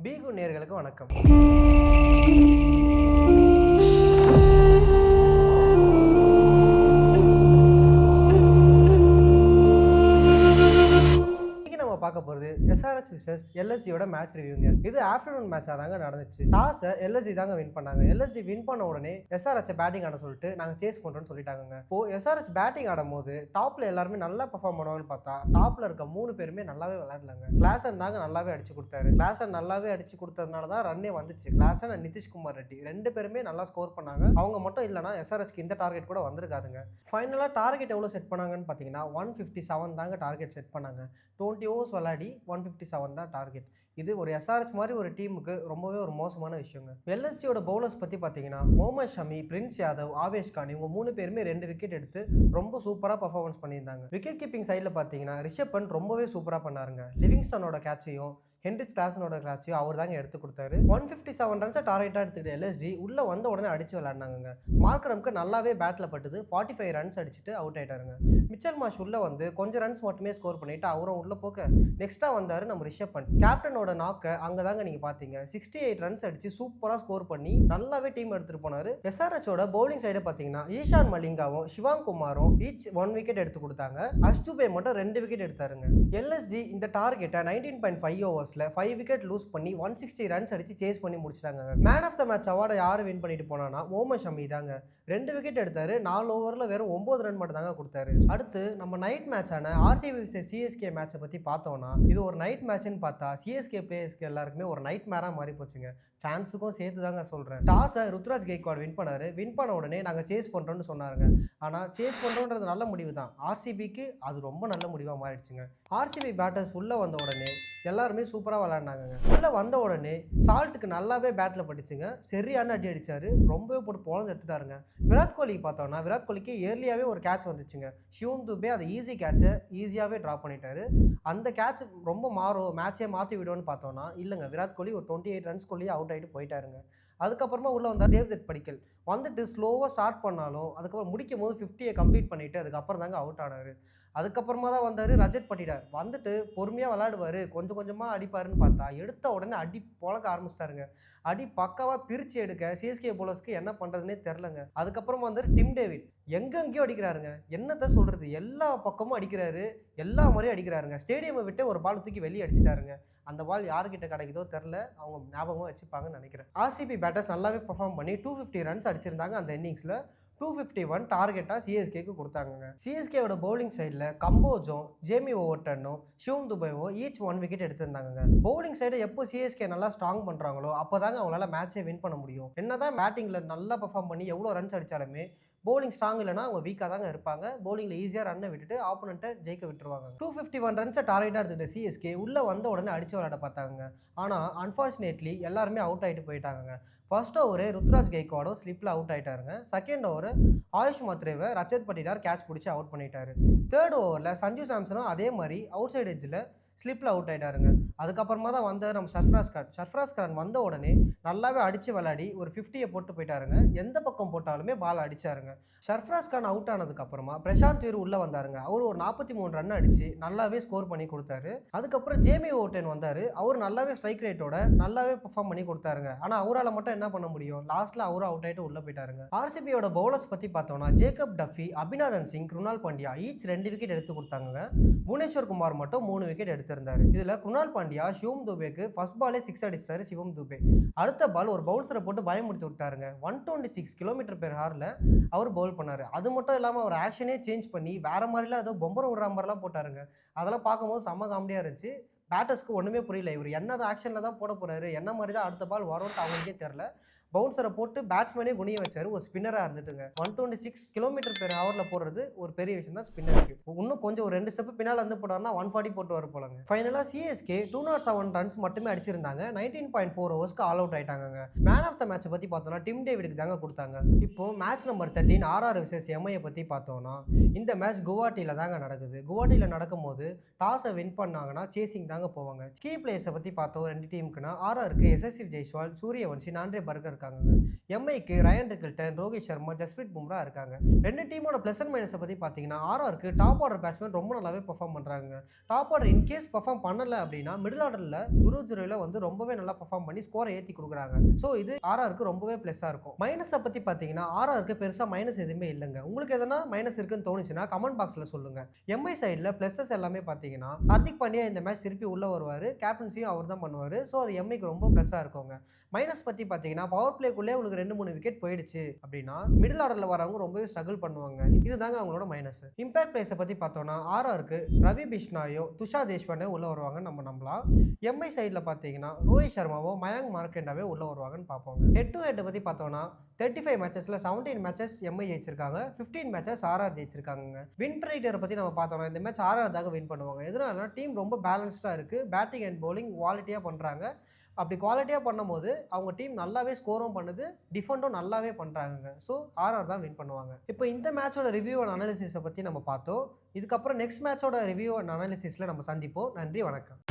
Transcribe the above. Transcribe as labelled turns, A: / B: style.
A: பீகு நேயர்களுக்கு வணக்கம். நம்ம பார்க்க போறது SRH vs LSG யோட மேட்ச் ரிவ்யூங்க. இது ஆஃப்டர்நூன் மேட்சா தாங்க நடந்துச்சு. டாஸ் LSG தாங்க வின் பண்ணாங்க. LSG வின் பண்ண உடனே SRH பேட்டிங் ஆட சொல்லிட்டு நாங்க சேஸ் பண்றோம்னு சொல்லிட்டாங்க. இப்போ SRH பேட்டிங் ஆடும்போது டாப்ல எல்லாரும் நல்லா பெர்ஃபார்ம் பண்ணுவாங்கன்னு பார்த்தா டாப்ல இருக்க 3 பேருமே நல்லாவே விளையாடலங்க. கிளாசன் தாங்க நல்லாவே அடிச்சு கொடுத்தாரு. கிளாசன் நல்லாவே அடிச்சு கொடுத்ததுனால தான் ரன்னே வந்துச்சு. கிளாசன் அண்ட் நிதிஷ்குமார் ரெட்டி 2 பேருமே நல்லா ஸ்கோர் பண்ணாங்க. அவங்க மட்டும் இல்லனா SRHக்கு இந்த டார்கெட் கூட வந்திருக்காதுங்க. ஃபைனலா டார்கெட் எவ்வளவு செட் பண்ணாங்கன்னு பாத்தீங்கன்னா 157 தாங்க டார்கெட் செட் பண்ணாங்க. 20 ஓவர்ஸ் விளையாடி 157 தான் டார்கெட். இது ஒரு SRH மாதிரி ஒரு டீமுக்கு ரொம்பவே ஒரு மோசமான விஷயங்க. LSGயோட பவுலர்ஸ் பத்தி பாத்தீங்கன்னா முகமது ஷமி, பிரின்ஸ் யாதவ், ஆவேஷ் கான் இவங்க 3 பேருமே 2 விக்கெட் எடுத்து ரொம்ப சூப்பரா பெர்ஃபார்மன்ஸ் பண்ணியிருந்தாங்க. விக்கெட் கீப்பிங் சைடுல பாத்தீங்கன்னா ரிஷப் பண்ட் ரொம்பவே சூப்பரா பண்ணாருங்க. லிவிங்ஸ்டனோட கேட்சையும் ஹென்ரிச் கிளாசனோட கேட்சையும் அவர் தாங்க எடுத்து கொடுத்தாரு. 157 ரன்ஸை டார்கெட்டா எடுத்துக்கிட்ட LSG உள்ள வந்த உடனே அடிச்சு விளையாடினாங்க. மார்க்ரம்க்கு நல்லாவே பேட்ல பட்டுது. 45 ரன்ஸ் அடிச்சுட்டு அவுட் ஆயிட்டாருங்க. மிச்சல் மார்ஷ் உள்ள வந்து கொஞ்சம் ரன்ஸ் மட்டுமே ஸ்கோர் பண்ணிட்டு அவரும் உள்ள போக நெக்ஸ்டா வந்தாரு நம்ம ரிஷப் பண்ட். கேப்டனோட நாக்க அங்கதாங்க நீங்க பாத்தீங்க. 68 ரன்ஸ் அடிச்சு சூப்பரா ஸ்கோர் பண்ணி நல்லாவே டீம் எடுத்துட்டு போனாரு. SRHோட பவுலிங் சைடு பாத்தீங்கன்னா ஈஷான் மலிங்காவும் சிவாங் குமாரும் ஈச் 1 விக்கெட் எடுத்து கொடுத்தாங்க. அஷ்டுபே மட்டும் 2 விக்கெட் எடுத்தாருங்க. LSG இந்த டார்கெட்டை 19.5 ஓவர்ஸ்ல 5 விக்கெட் லூஸ் பண்ணி 160 ரன்ஸ் அடிச்சு சேஸ் பண்ணி முடிச்சிட்டாங்க. மேன் ஆஃப் த மேட்ச் அவார்டை யாரு வின் பண்ணிட்டு போனானா முகமது ஷமி தாங்க. 2 விக்கெட் எடுத்தாரு. 4 ஓவர்ல வெறும் 9 ரன் மட்டும் தாங்க கொடுத்தாரு. அடுத்து நம்ம நைட் மேட்சான RCB vs CSK மேட்சை பத்தி பார்த்தோம்னா இது ஒரு நைட் மேட்ச்னு பார்த்தா CSK பிளேயர்ஸ்க்கு எல்லாருக்குமே ஒரு நைட் மேரா மாறி போச்சுங்க. ஃபேன்ஸுக்கும் சேர்த்து தாங்க சொல்றேன். டாஸை ருத்ராஜ் கெய்க்வாட் வின் பண்ணாரு. வின் பண்ண உடனே நாங்க சேஸ் பண்றோம்னு சொன்னாருங்க. ஆனா சேஸ் பண்றோம்ன்றது நல்ல முடிவு தான். RCBக்கு அது ரொம்ப நல்ல முடிவா மாறிடுச்சுங்க. RCB பேட்டர்ஸ் உள்ள வந்த உடனே எல்லாருமே சூப்பரா விளையாடினாங்க. உள்ள வந்த உடனே சால்ட்டுக்கு நல்லாவே பேட்ல பட்டுச்சுங்க. சரியான அடி அடிச்சாரு. ரொம்பவே போட்டு பொழந்து எடுத்துட்டாருங்க. விராட் கோலி பார்த்தோம்னா விராட் கோலிக்கு ஏர்லியாவே ஒரு கேட்ச் வந்துச்சுங்க. சிவம் துபே அதை ஈஸி கேட்சை ஈஸியாவே டிராப் பண்ணிட்டாரு. அந்த கேட்ச் ரொம்ப மாறும் மேட்சே மாற்றி விடுவோன்னு பார்த்தோம்னா இல்லைங்க. விராட் கோலி ஒரு 28 ரன்ஸ்குள்ளேயே அவுட் ஆகிட்டு போயிட்டாருங்க. அதுக்கப்புறமா உள்ள வந்தார் தேவ்தத் படிக்கல். வந்துட்டு ஸ்லோவாக ஸ்டார்ட் பண்ணாலும் அதுக்கப்புறம் முடிக்கும் போது 50யை கம்ப்ளீட் பண்ணிட்டு அதுக்கப்புறம் தாங்க அவுட் ஆனாரு. அதுக்கப்புறமா தான் வந்தார் ரஜத் பட்டிடார். வந்துட்டு பொறுமையாக விளையாடுவார், கொஞ்சம் கொஞ்சமாக அடிப்பாருன்னு பார்த்தா எடுத்த உடனே அடி பொழக்க ஆரம்பிச்சிட்டாருங்க. அடி பக்காவாக பிரித்து எடுக்க CSK போலர்ஸ்க்கு என்ன பண்ணுறதுனே தெரிலங்க. அதுக்கப்புறம் வந்து டிம் டேவிட் எங்கெங்கேயோ அடிக்கிறாருங்க. என்னத்தை சொல்கிறது, எல்லா பக்கமும் அடிக்கிறாரு, எல்லா முறையும் அடிக்கிறாருங்க. ஸ்டேடியமை விட்டு ஒரு பால் தூக்கி வெளியே அடிச்சிட்டாருங்க. அந்த பால் யாருக்கிட்ட கிடைக்குதோ தெரில, அவங்க ஞாபகமாக வச்சுப்பாங்கன்னு நினைக்கிறேன். RCB பேட்டர்ஸ் நல்லாவே பர்ஃபார்ம் பண்ணி 250 ரன்ஸ் அடிச்சிருந்தாங்க. அந்த இன்னிங்ஸில் 251 டார்கெட்டாக CSKக்கு கொடுத்தாங்க. CSKவோட பவுலிங் சைடில் கம்போஜும் ஜேமி ஓவர்டனும் சிவம் துபேவும் ஈச் 1 விக்கெட் எடுத்திருந்தாங்க. பவுலிங் சைடு எப்போ CSK நல்லா ஸ்ட்ராங் பண்ணுறாங்களோ அப்போ தாங்க அவங்களால மேட்சே வின் பண்ண முடியும். என்னதான் பேட்டிங்கில் நல்லா பர்ஃபார்ம் பண்ணி எவ்வளோ ரன்ஸ் அடித்தாலுமே பவுலிங் ஸ்ட்ராங் இல்லைனா அவங்க வீக்காக தாங்க இருப்பாங்க. பவுலிங்கில் ஈஸியாக ரன்னை விட்டுட்டு ஆப்போனண்ட்டை ஜெயிக்க விட்டுருவாங்க. 251 ரன்ஸை டார்கெட்டாக எடுத்துகிட்டு CSK உள்ளே வந்த உடனே அடிச்சு விளையாட பார்த்தாங்க. ஆனால் அன்ஃபார்ச்சுனேட்லி எல்லாருமே அவுட் ஆகிட்டு போயிட்டாங்க. ஃபர்ஸ்ட் ஓவர் ருத்ராஜ் கெய்க்வாடும் ஸ்லிப்பில் அவுட் ஆகிட்டாருங்க. செகண்ட் ஓவர் ஆயுஷ் மத்ரேவை ரஜத் பட்டிடார் கேட்ச் பிடிச்சி அவுட் பண்ணிட்டாரு. தேர்ட் ஓவரில் சஞ்சு சாம்சனும் அதே மாதிரி அவுட் சைட் எட்ஜில் ஸ்லிப்பில் அவுட் ஆகிட்டாருங்க. அதுக்கப்புறமா தான் வந்த நம்ம சர்ஃப்ராஸ் கான் வந்த உடனே நல்லாவே அடித்து விளையாடி ஒரு 50யை போட்டு போயிட்டாருங்க. எந்த பக்கம் போட்டாலுமே பால் அடிச்சாருங்க. சர்ஃப்ராஸ் கான் அவுட் ஆனதுக்கப்புறமா பிரசாந்த் வீர் உள்ளே வந்தாருங்க. அவர் ஒரு 43 ரன் அடித்து நல்லாவே ஸ்கோர் பண்ணி கொடுத்தாரு. அதுக்கப்புறம் ஜேமி ஓவர்டன் வந்தார். அவர் நல்லாவே ஸ்ட்ரைக் ரேட்டோட நல்லாவே பர்ஃபார்ம் பண்ணி கொடுத்தாருங்க. ஆனால் அவரால் மட்டும் என்ன பண்ண முடியும், லாஸ்ட்டில் அவரும் அவுட் ஆகிட்டு உள்ளே போயிட்டாருங்க. RCBயோட பவுலர்ஸ் பற்றி பார்த்தோம்னா Jacob Duffy, Abhinandan Singh, Krunal Pandya each 2 wicket எடுத்து கொடுத்தாங்க. புவனேஸ்வர் குமார் மட்டும் 3 விக்கெட் எடுத்திருந்தாரு. இதுல குருணால் பாண்டியா சிவம் துபேக்கு ஃபர்ஸ்ட் பாலே 6 அடிச்சாரு. சிவம் துபே அடுத்த பால் ஒரு பவுன்சரை போட்டு பயமுறுத்தி விட்டாருங்க. 126 km/hல அவர் பவுல் பண்ணாரு. அது மட்டும் இல்லாமல் அவர் ஆக்ஷனே சேஞ்ச் பண்ணி வேற மாதிரிலாம் ஏதோ பொம்பரை விடுற மாதிரிலாம் போட்டாருங்க. அதெல்லாம் பார்க்கும்போது செம்ம காமெடியாக இருந்துச்சு. பேட்டர்ஸ்க்கு ஒன்றுமே புரியல, இவர் என்னது ஆக்ஷனில் தான் போட போறாரு, என்ன மாதிரி தான் அடுத்த பால் வரும்ட்டு அவங்களுக்கே தெரில. பவுன்சரை போட்டு பேட்ஸ்மேனே குனிய வச்சாரு. ஒரு ஸ்பின்னராக இருந்துட்டுங்க. 126 km/hல போடுறது ஒரு பெரிய விஷயம் தான் ஸ்பின்னருக்கு. இன்னும் கொஞ்சம் ஒரு 2 ஸ்டெப் பின்னால் வந்து போட்டாருன்னா 140 போட்டு வர போலாங்க. ஃபைனலாக CSK 207 ரன்ஸ் மட்டுமே அடிச்சிருந்தாங்க. 19.4 ஓவர்ஸ்க்கு ஆல் அவுட் ஆயிட்டாங்க. மேன் ஆஃப் த மேட்சை பற்றி பார்த்தோம்னா டிம் டேவிடுக்கு தாங்க கொடுத்தாங்க. இப்போ match number 13 RR vs MI பற்றி பார்த்தோம்னா இந்த மேட்ச் குவாஹாட்டியில் தாங்க நடக்குது. குவாஹாட்டியில் நடக்கும் போது டாஸை வின் பண்ணாங்கன்னா சேசிங் தாங்க போவாங்க. கீ பிளேயர்ஸை பற்றி பார்த்தோம் 2 டீமுக்குன்னா RRக்கு யசஸ்வி ஜெய்ஸ்வால், சூரியவன்ஷி, நான்ட்ரே பர்கர் இருக்காங்க. எம்ஐக்கு ரயன் ரிக்கில்டன், ரோஹித் சர்மா, ஜஸ்பிரீத் பும்ரா இருக்காங்க. 2 டீமோட பிளஸ் அண்ட் மைனஸை பத்தி பார்த்தீங்கன்னா, ஆர்ஆருக்கு டாப் ஆர்டர் பேட்ஸ்மேன் ரொம்ப நல்லாவே பெர்ஃபார்ம் பண்றாங்க. டாப் ஆர்டர் இன்கேஸ் பெர்ஃபார்ம் பண்ணல அப்படின்னா மிடில் ஆர்டர்ல துருதுரையில வந்து ரொம்பவே நல்லா பெர்ஃபார்ம் பண்ணி ஸ்கோரை ஏத்தி கொடுக்குறாங்க. ஸோ இது ஆர்ஆருக்கு ரொம்பவே பிளஸ்ஸா இருக்கும். மைனஸை பத்தி பார்த்தீங்கன்னா ஆர்ஆருக்கு பெருசா மைனஸ் எதுவுமே இல்லைங்க. உங்களுக்கு எதனா மைனஸ் இருக்குன்னு தோணுச்சுன்னா கமெண்ட் பாக்ஸ்ல சொல்லுங்க. எம்ஐ சைடில் பிளஸஸ் எல்லாமே பார்த்தீங்கன்னா ஹார்திக் பாண்டியா இந்த மேட்ச் திருப்பி உள்ள வருவாரு. கேப்டன்சியும் அவர் தான் பண்ணுவாரு. ஸோ அது எம்ஐக்கு ரொம்ப பிளஸ்ஸா இருக்குங்க. மைனஸ் பத்தி பார்த்தீங்கன்னா பவர் பிளேக்குள்ளே உங்களுக்கு 2-3 விக்கெட் போயிடுச்சு அப்படின்னா மிடில் ஆர்டர்ல வரவங்க ரொம்பவே ஸ்ட்ரகிள் பண்ணுவாங்க. இதுதாங்க அவங்களோட மைனஸ். இம்பாக்ட் பிளேஸை பத்தி பார்த்தோம்னா ஆர்ஆருக்கு ரவி பிஷ்னாயோ, துஷார் தேஷ்பாண்டே உள்ள வருவாங்கன்னு நம்ம நம்பலாம். எம்ஐ சைடில் பார்த்தீங்கன்னா ரோஹித் சர்மாவோ, மயங்க் மார்க்கெண்டாவே உள்ள வருவாங்கன்னு பார்ப்போம். ஹெட் டு ஹெட் பத்தி பார்த்தோம்னா 35 மேட்சஸ்ல 17 மேட்சஸ் எம்ஐ ஜெயிச்சிருக்காங்க. 15 மேட்சஸ் ஆர்ஆர் ஜெயிச்சிருக்காங்க. வின் ரேட்டை பத்தி நம்ம பார்த்தோம்னா இந்த மேட்ச் ஆர்ஆர் தாங்க வின் பண்ணுவாங்க. எதனாலனா டீம் ரொம்ப பேலன்ஸ்டா இருக்கு. பேட்டிங் அண்ட் பவுலிங் குவாலிட்டியா பண்றாங்க. அப்படி குவாலிட்டியா பண்ணும்போது அவங்க டீம் நல்லாவே ஸ்கோரும் பண்ணுது, டிஃபெண்டும் நல்லாவே பண்றாங்க. ஸோ ஆர்ஆர் தான் வின் பண்ணுவாங்க. இப்போ இந்த மேட்சோட ரிவ்யூ அண்ட் அனாலிசிஸை பத்தி நம்ம பார்த்தோம். இதுக்கப்புறம் நெக்ஸ்ட் மேட்சோட ரிவ்யூ அண்ட் அனாலிசிஸ்ல நம்ம சந்திப்போம். நன்றி, வணக்கம்.